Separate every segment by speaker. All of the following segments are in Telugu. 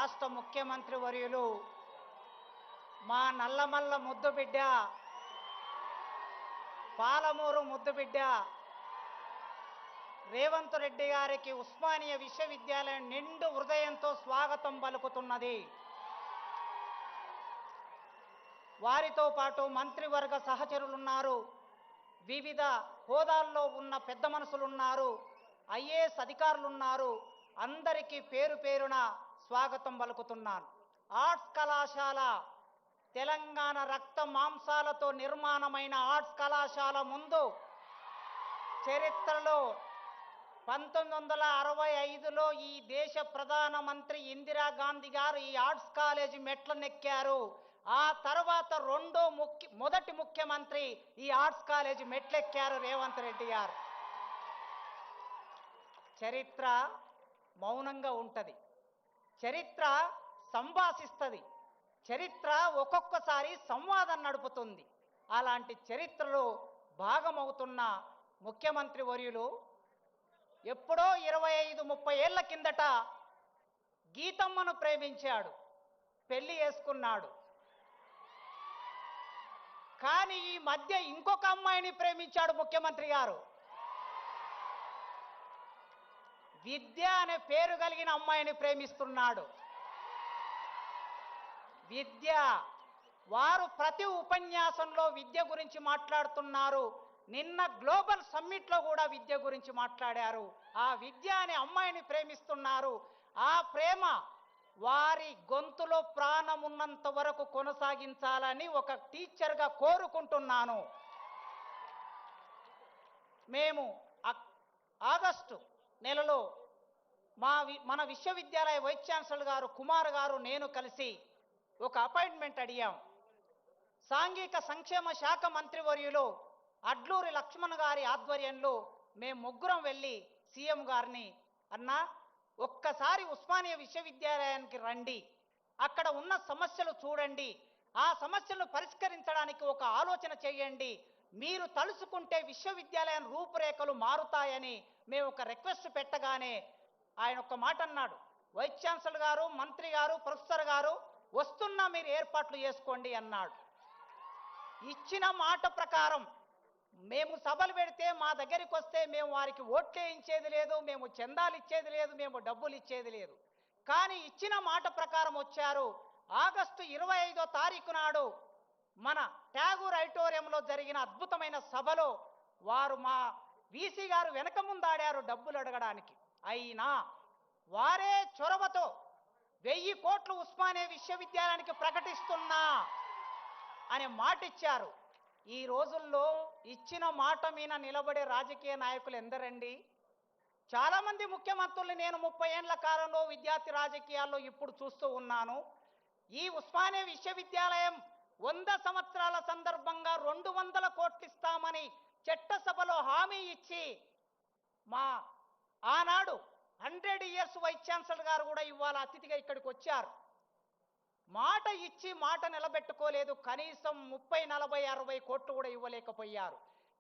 Speaker 1: రాష్ట్ర ముఖ్యమంత్రి వర్యులు మా నల్లమల్ల ముద్దుబిడ్డ, పాలమూరు ముద్దుబిడ్డ రేవంత్ రెడ్డి గారికి ఉస్మానియా విశ్వవిద్యాలయం నిండు హృదయంతో స్వాగతం పలుకుతున్నది. వారితో పాటు మంత్రివర్గ సహచరులున్నారు, వివిధ హోదాల్లో ఉన్న పెద్ద మనుషులున్నారు, ఐఏఎస్ అధికారులున్నారు. అందరికీ పేరు పేరున స్వాగతం పలుకుతున్నాను. ఆర్ట్స్ కళాశాల తెలంగాణ రక్త మాంసాలతో నిర్మాణమైన ఆర్ట్స్ కళాశాల ముందు చరిత్రలో 1965లో ఈ దేశ ప్రధానమంత్రి ఇందిరాగాంధీ గారు ఈ ఆర్ట్స్ కాలేజీ మెట్లనెక్కారు. ఆ తర్వాత మొదటి ముఖ్యమంత్రి ఈ ఆర్ట్స్ కాలేజీ మెట్లెక్కారు రేవంత్ రెడ్డి గారు. చరిత్ర మౌనంగా ఉంటుంది, చరిత్ర సంభాషిస్తుంది, చరిత్ర ఒక్కొక్కసారి సంవాదం నడుపుతుంది. అలాంటి చరిత్రలో భాగమవుతున్న ముఖ్యమంత్రి వర్యులు ఎప్పుడో 25-30 ఏళ్ల కిందట గీతమ్మను ప్రేమించాడు, పెళ్లి చేసుకున్నాడు. కానీ ఈ మధ్య ఇంకొక అమ్మాయిని ప్రేమించాడు ముఖ్యమంత్రి గారు. విద్య అనే పేరు కలిగిన అమ్మాయిని ప్రేమిస్తున్నాడు. విద్య, వారు ప్రతి ఉపన్యాసంలో విద్య గురించి మాట్లాడుతున్నారు. నిన్న గ్లోబల్ సమ్మిట్లో కూడా విద్య గురించి మాట్లాడారు. ఆ విద్య అనే అమ్మాయిని ప్రేమిస్తున్నారు. ఆ ప్రేమ వారి గొంతులో ప్రాణం ఉన్నంత వరకు కొనసాగించాలని ఒక టీచర్గా కోరుకుంటున్నాను. మేము ఆగస్టు నెలలో మన విశ్వవిద్యాలయ వైస్ ఛాన్సలర్ గారు కుమార్ గారు నేను కలిసి ఒక అపాయింట్మెంట్ అడిగాం. సాంఘిక సంక్షేమ శాఖ మంత్రివర్యులు అడ్లూరి లక్ష్మణ్ గారి ఆధ్వర్యంలో మేము ముగ్గురం వెళ్ళి సీఎం గారిని, అన్నా ఒక్కసారి ఉస్మానియా విశ్వవిద్యాలయానికి రండి, అక్కడ ఉన్న సమస్యలు చూడండి, ఆ సమస్యలను పరిష్కరించడానికి ఒక ఆలోచన చేయండి, మీరు తలుచుకుంటే విశ్వవిద్యాలయం రూపురేఖలు మారుతాయని మేము ఒక రిక్వెస్ట్ పెట్టగానే ఆయన ఒక మాట అన్నాడు, వైస్ ఛాన్సలర్ గారు, మంత్రి గారు, ప్రొఫెసర్ గారు వస్తున్నా, మీరు ఏర్పాట్లు చేసుకోండి అన్నాడు. ఇచ్చిన మాట ప్రకారం మేము సభలు పెడితే మా దగ్గరికి వస్తే మేము వారికి ఓట్లే ఇచ్చేది లేదు, మేము చందాలు ఇచ్చేది లేదు, మేము డబ్బులు ఇచ్చేది లేదు. కానీ ఇచ్చిన మాట ప్రకారం వచ్చారు. ఆగస్టు 25వ తారీఖు నాడు మన ట్యాగూర్ ఆడిటోరియంలో జరిగిన అద్భుతమైన సభలో వారు మా వీసీ గారు వెనక ముందాడారు డబ్బులు అడగడానికి. అయినా వారే చొరవతో 1000 కోట్లు ఉస్మానియా విశ్వవిద్యాలయానికి ప్రకటిస్తున్నా అనే మాట ఇచ్చారు. ఈ రోజుల్లో ఇచ్చిన మాట మీద నిలబడే రాజకీయ నాయకులు ఎందరండి? చాలామంది ముఖ్యమంత్రులు నేను 30 ఏళ్ల కాలంలో విద్యార్థి రాజకీయాల్లో ఇప్పుడు చూస్తూ ఉన్నాను. ఈ ఉస్మానియా విశ్వవిద్యాలయం 100 సంవత్సరాల సందర్భంగా 200 కోట్లు ఇస్తామని చట్టసభలో హామీ ఇచ్చి మా ఆనాడు 100 ఇయర్స్ వైస్ ఛాన్సలర్ గారు కూడా ఇవాళ అతిథిగా ఇక్కడికి వచ్చారు. మాట ఇచ్చి మాట నిలబెట్టుకోలేదు. కనీసం 30, 40, 60 కోట్లు కూడా ఇవ్వలేకపోయారు.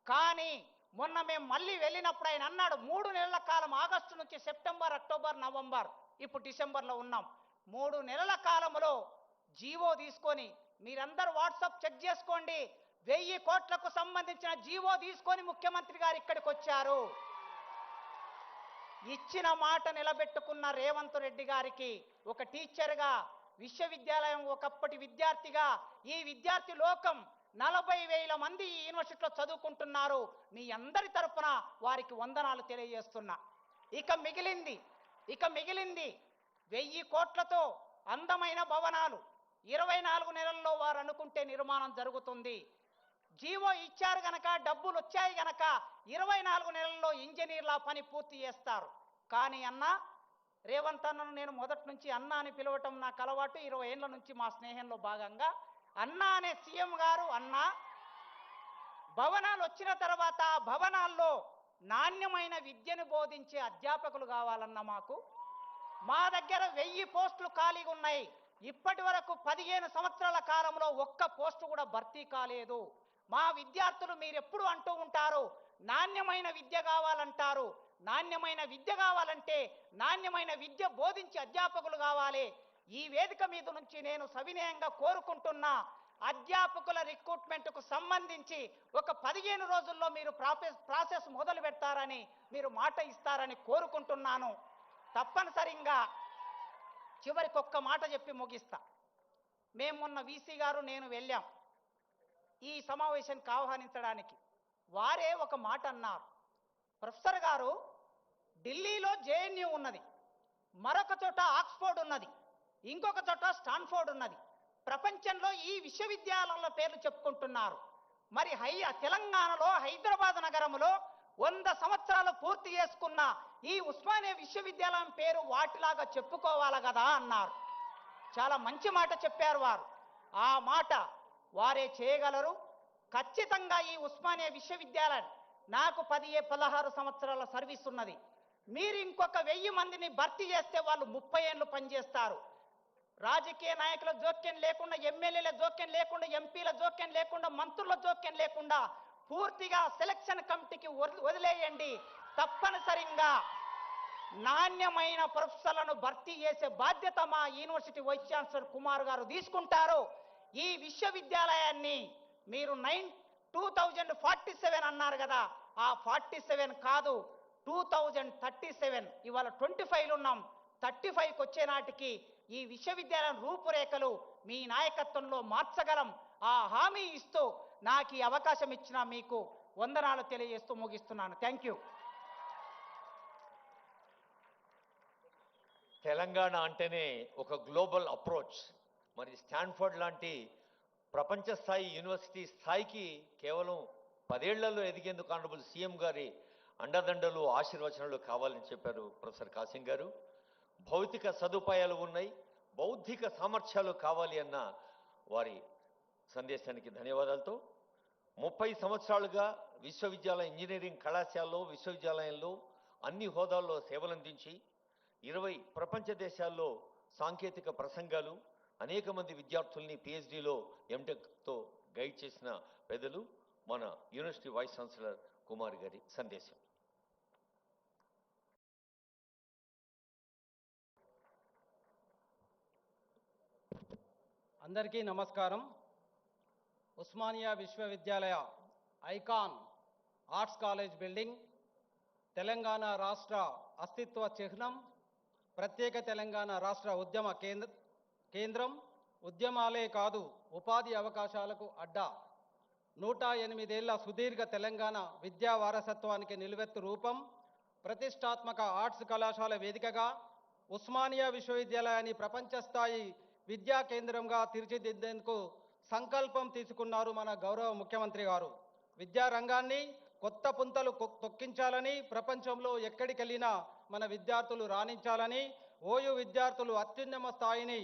Speaker 1: కానీ మొన్న మేము మళ్ళీ వెళ్ళినప్పుడు ఆయన అన్నాడు, 3 నెలల కాలం, ఆగస్టు నుంచి సెప్టెంబర్, అక్టోబర్, నవంబర్, ఇప్పుడు డిసెంబర్లో ఉన్నాం, 3 నెలల కాలంలో జీవో తీసుకొని, మీరందరూ వాట్సాప్ చెక్ చేసుకోండి, 1000 కోట్లకు సంబంధించిన జీవో తీసుకొని ముఖ్యమంత్రి గారు ఇక్కడికి వచ్చారు. ఇచ్చిన మాట నిలబెట్టుకున్న రేవంత్ రెడ్డి గారికి ఒక టీచర్గా, విశ్వవిద్యాలయం ఒకప్పటి విద్యార్థిగా, ఈ విద్యార్థి లోకం 40,000 మంది ఈ యూనివర్సిటీలో చదువుకుంటున్నారు. మీ అందరి తరపున వారికి వందనాలు తెలియజేస్తున్నా. ఇక మిగిలింది 1000 కోట్లతో అందమైన భవనాలు 24 నెలల్లో వారు అనుకుంటే నిర్మాణం జరుగుతుంది. జీవో ఇచ్చారు గనక, డబ్బులు వచ్చాయి గనక 24 నెలల్లో ఇంజనీర్ల పని పూర్తి చేస్తారు. కానీ అన్నా, రేవంత్ అన్నను నేను మొదటి నుంచి అన్నా అని పిలవటం నాకు అలవాటు. 20 ఏళ్ల నుంచి మా స్నేహంలో భాగంగా అన్నా అనే సీఎం గారు, అన్నా భవనాలు వచ్చిన తర్వాత భవనాల్లో నాణ్యమైన విద్యను బోధించే అధ్యాపకులు కావాలన్న మా దగ్గర 1000 పోస్టులు ఖాళీగా ఉన్నాయి. ఇప్పటి వరకు 15 సంవత్సరాల కాలంలో ఒక్క పోస్టు కూడా భర్తీ కాలేదు. మా విద్యార్థులు మీరు ఎప్పుడు అంటూ ఉంటారు, నాణ్యమైన విద్య కావాలంటారు. నాణ్యమైన విద్య కావాలంటే నాణ్యమైన విద్య బోధించే అధ్యాపకులు కావాలి. ఈ వేదిక మీద నుంచి నేను సవినయంగా కోరుకుంటున్నా, అధ్యాపకుల రిక్రూట్మెంట్కు సంబంధించి ఒక 15 రోజుల్లో మీరు ప్రాసెస్ మొదలు పెడతారని మీరు మాట ఇస్తారని కోరుకుంటున్నాను. తప్పనిసరిగా చివరికి ఒక్క మాట చెప్పి ముగిస్తా. మేము మొన్న వీసీ గారు నేను వెళ్ళాం ఈ సమావేశానికి ఆహ్వానించడానికి. వారే ఒక మాట అన్నారు, ప్రొఫెసర్ గారు ఢిల్లీలో జేఎన్యూ ఉన్నది, మరొక చోట ఆక్స్ఫోర్డ్ ఉన్నది, ఇంకొక చోట స్టాన్ఫోర్డ్ ఉన్నది. ప్రపంచంలో ఈ విశ్వవిద్యాలయాల పేర్లు చెప్పుకుంటున్నారు. మరి తెలంగాణలో హైదరాబాద్ నగరంలో 100 సంవత్సరాలు పూర్తి చేసుకున్న ఈ ఉస్మానియా విశ్వవిద్యాలయం పేరు వాటిలాగా చెప్పుకోవాలి కదా అన్నారు. చాలా మంచి మాట చెప్పారు వారు. ఆ మాట వారే చేయగలరు. ఖచ్చితంగా ఈ ఉస్మానియా విశ్వవిద్యాలయం నాకు 16 సంవత్సరాల సర్వీస్ ఉన్నది. మీరు ఇంకొక 1000 మందిని భర్తీ చేస్తే వాళ్ళు 30 ఏళ్ళు పనిచేస్తారు. రాజకీయ నాయకుల జోక్యం లేకుండా, ఎమ్మెల్యేల జోక్యం లేకుండా, ఎంపీల జోక్యం లేకుండా, మంత్రుల జోక్యం లేకుండా పూర్తిగా సెలక్షన్ కమిటీకి వదిలేయండి. తప్పనిసరిగా నాణ్యమైన ప్రొఫెసర్లను భర్తీ చేసే బాధ్యత మా యూనివర్సిటీ వైస్ ఛాన్సలర్ కుమార్ గారు తీసుకుంటారు. ఈ విశ్వవిద్యాలయాన్ని మీరు 2047 అన్నారు కదా, ఆ 47 కాదు 2037. ఇవాళ 25లో ఉన్నాం. 35కి వచ్చే నాటికి ఈ విశ్వవిద్యాలయం రూపురేఖలు మీ నాయకత్వంలో మార్చగలం. ఆ హామీ ఇస్తూ నాకు ఈ అవకాశం ఇచ్చిన మీకు వందనాలు తెలియజేస్తూ ముగిస్తున్నాను. Thank you.
Speaker 2: తెలంగాణ అంటేనే ఒక గ్లోబల్ అప్రోచ్. మరి స్టాన్ఫోర్డ్ లాంటి ప్రపంచ స్థాయి యూనివర్సిటీ స్థాయికి కేవలం 10 ఏళ్లలో ఎదిగేందుకు ఆనరబుల్ సీఎం గారి అండదండలు ఆశీర్వచనాలు కావాలని చెప్పారు ప్రొఫెసర్ కాసిం గారు. భౌతిక సదుపాయాలు ఉన్నాయి, బౌద్ధిక సామర్థ్యాలు కావాలి అన్న వారి సందేశానికి ధన్యవాదాలతో 30 సంవత్సరాలుగా విశ్వవిద్యాలయ ఇంజనీరింగ్ కళాశాలలో విశ్వవిద్యాలయంలో అన్ని హోదాల్లో సేవలందించి 20 ప్రపంచ దేశాల్లో సాంకేతిక ప్రసంగాలు, అనేక మంది విద్యార్థుల్ని పిహెచ్డిలో ఎంటెక్తో గైడ్ చేసిన పెద్దలు మన యూనివర్సిటీ వైస్ ఛాన్సలర్ కుమార్ గారి సందేశం.
Speaker 3: అందరికీ నమస్కారం. ఉస్మానియా విశ్వవిద్యాలయ icon arts college building Telangana రాష్ట్ర అస్తిత్వ చిహ్నం, ప్రత్యేక తెలంగాణ రాష్ట్ర ఉద్యమ కేంద్రం, ఉద్యమాలే కాదు ఉపాధి అవకాశాలకు అడ్డా, 108 ఏళ్ల సుదీర్ఘ తెలంగాణ విద్యా వారసత్వానికి నిలువెత్తు రూపం, ప్రతిష్టాత్మక ఆర్ట్స్ కళాశాల వేదికగా ఉస్మానియా విశ్వవిద్యాలయాన్ని ప్రపంచ స్థాయి విద్యా కేంద్రంగా తీర్చిదిద్దేందుకు సంకల్పం తీసుకున్నారు మన గౌరవ ముఖ్యమంత్రి గారు. విద్యా రంగాన్ని కొత్త పుంతలు తొక్కించాలని, ప్రపంచంలో ఎక్కడికెళ్ళినా మన విద్యార్థులు రాణించాలని, ఓయూ విద్యార్థులు అత్యున్నత స్థాయిని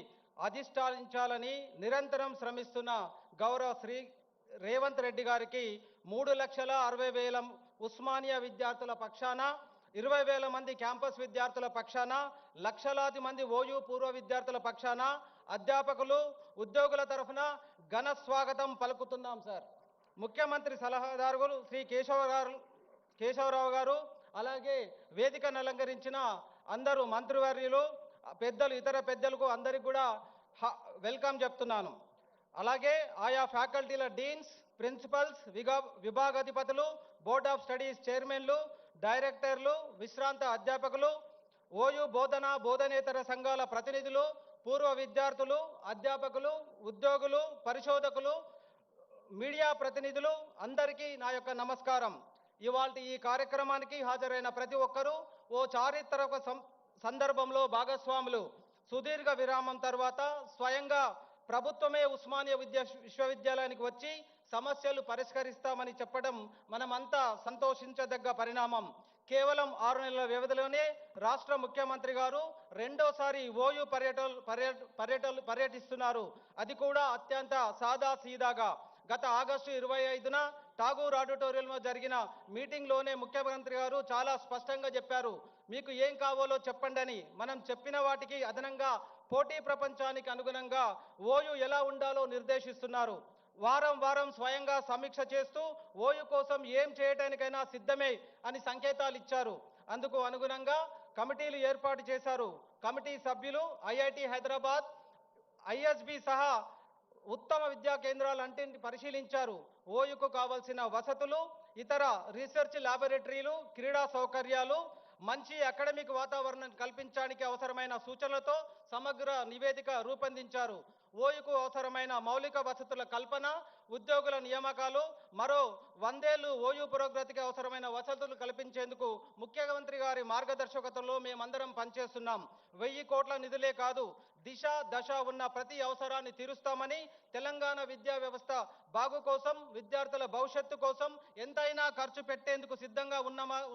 Speaker 3: అధిష్ఠించాలని నిరంతరం శ్రమిస్తున్న గౌరవ శ్రీ రేవంత్ రెడ్డి గారికి 3,60,000 ఉస్మానియా విద్యార్థుల పక్షాన, 20,000 మంది క్యాంపస్ విద్యార్థుల పక్షాన, లక్షలాది మంది ఓయూ పూర్వ విద్యార్థుల పక్షాన, అధ్యాపకులు ఉద్యోగుల తరఫున ఘన స్వాగతం పలుకుతున్నాం సార్. ముఖ్యమంత్రి సలహాదారు శ్రీ కేశవరావు గారు, అలాగే వేదికను అలంకరించిన అందరూ మంత్రివర్యులు, పెద్దలు, ఇతర పెద్దలకు అందరికి కూడా వెల్కమ్ చెప్తున్నాను. అలాగే ఆయా ఫ్యాకల్టీల డీన్స్, ప్రిన్సిపల్స్, విభాగాధిపతులు, బోర్డ్ ఆఫ్ స్టడీస్ చైర్మన్లు, డైరెక్టర్లు, విశ్రాంత అధ్యాపకులు, ఓయూ బోధనేతర సంఘాల ప్రతినిధులు, పూర్వ విద్యార్థులు, అధ్యాపకులు, ఉద్యోగులు, పరిశోధకులు, మీడియా ప్రతినిధులు అందరికీ నా యొక్క నమస్కారం. ఇవాల్టి ఈ కార్యక్రమానికి హాజరైన ప్రతి ఒక్కరూ ఓ చారిత్రక సందర్భంలో భాగస్వాములు. సుదీర్ఘ విరామం తర్వాత స్వయంగా ప్రభుత్వమే ఉస్మానియా విశ్వవిద్యాలయానికి వచ్చి సమస్యలు పరిష్కరిస్తామని చెప్పడం మనమంతా సంతోషించదగ్గ పరిణామం. కేవలం 6 నెలల వ్యవధిలోనే రాష్ట్ర ముఖ్యమంత్రి గారు రెండోసారి ఓయూ పర్యటిస్తున్నారు. అది కూడా అత్యంత సాదా సీదాగా. గత ఆగస్టు 25న ఠాగూర్ ఆడిటోరియంలో జరిగిన మీటింగ్లోనే ముఖ్యమంత్రి గారు చాలా స్పష్టంగా చెప్పారు, మీకు ఏం కావాలో చెప్పండి అని. మనం చెప్పిన వాటికి అదనంగా పోటీ ప్రపంచానికి అనుగుణంగా ఓయూ ఎలా ఉండాలో నిర్దేశిస్తున్నారు. వారం వారం స్వయంగా సమీక్ష చేస్తూ ఓయూ కోసం ఏం చేయడానికైనా సిద్ధమే అని సంకేతాలు ఇచ్చారు. అందుకు అనుగుణంగా కమిటీలు ఏర్పాటు చేశారు. కమిటీ సభ్యులు ఐఐటి హైదరాబాద్, ఐఎస్బి సహా ఉత్తమ విద్యా కేంద్రాలన్నింటిని పరిశీలించారు. ఓయుకు కావాల్సిన వసతులు, ఇతర రీసెర్చ్ ల్యాబొరేటరీలు, క్రీడా సౌకర్యాలు, మంచి అకాడమిక్ వాతావరణం కల్పించడానికి అవసరమైన సూచనలతో సమగ్ర నివేదిక రూపొందించారు. ఓయుకు అవసరమైన మౌలిక వసతుల కల్పన, ఉద్యోగుల నియామకాలు, మరో 100 ఏళ్లు ఓయు పురోగతికి అవసరమైన వసతులు కల్పించేందుకు ముఖ్యమంత్రి గారి మార్గదర్శకత్వంలో మేమందరం పనిచేస్తున్నాం. 1000 కోట్ల నిధులే కాదు, దిశ దశ ఉన్న ప్రతి అవసరాన్ని తీరుస్తామని, తెలంగాణ విద్యా వ్యవస్థ బాగు కోసం, విద్యార్థుల భవిష్యత్తు కోసం ఎంతైనా ఖర్చు పెట్టేందుకు సిద్ధంగా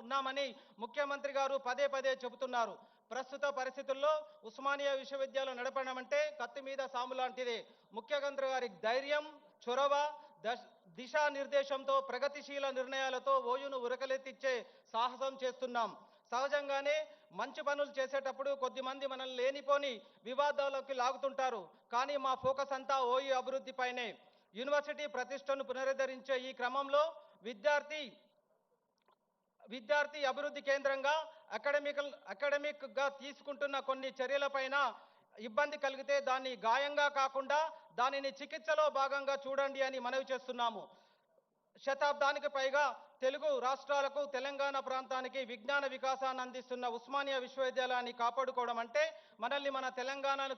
Speaker 3: ఉన్నామని ముఖ్యమంత్రి గారు పదే పదే చెబుతున్నారు. ప్రస్తుత పరిస్థితుల్లో ఉస్మానియా విశ్వవిద్యాలయం నడపడం అంటే కత్తి మీద సాము లాంటిదే. ముఖ్యమంత్రి గారి ధైర్యం, చొరవ, దిశానిర్దేశంతో, ప్రగతిశీల నిర్ణయాలతో ఓయును ఉరకలెత్తిచ్చే సాహసం చేస్తున్నాం. సహజంగానే మంచి పనులు చేసేటప్పుడు కొద్దిమంది మనల్ని లేనిపోని వివాదాల్లోకి లాగుతుంటారు. కానీ మా ఫోకస్ అంతా ఓయు అభివృద్ధిపైనే. యూనివర్సిటీ ప్రతిష్టను పునరుద్ధరించే ఈ క్రమంలో విద్యార్థి అభివృద్ధి కేంద్రంగా అకాడమిక్ గా తీసుకుంటున్న కొన్ని చర్యలపైన ఇబ్బంది కలిగితే దాన్ని గాయంగా కాకుండా దానిని చికిత్సలో భాగంగా చూడండి అని మనవి చేస్తున్నాము. శతాబ్దానికి పైగా తెలుగు రాష్ట్రాలకు, తెలంగాణ ప్రాంతానికి విజ్ఞాన వికాసాన్ని అందిస్తున్న ఉస్మానియా విశ్వవిద్యాలయాన్ని కాపాడుకోవడం అంటే మనల్ని, మన తెలంగాణను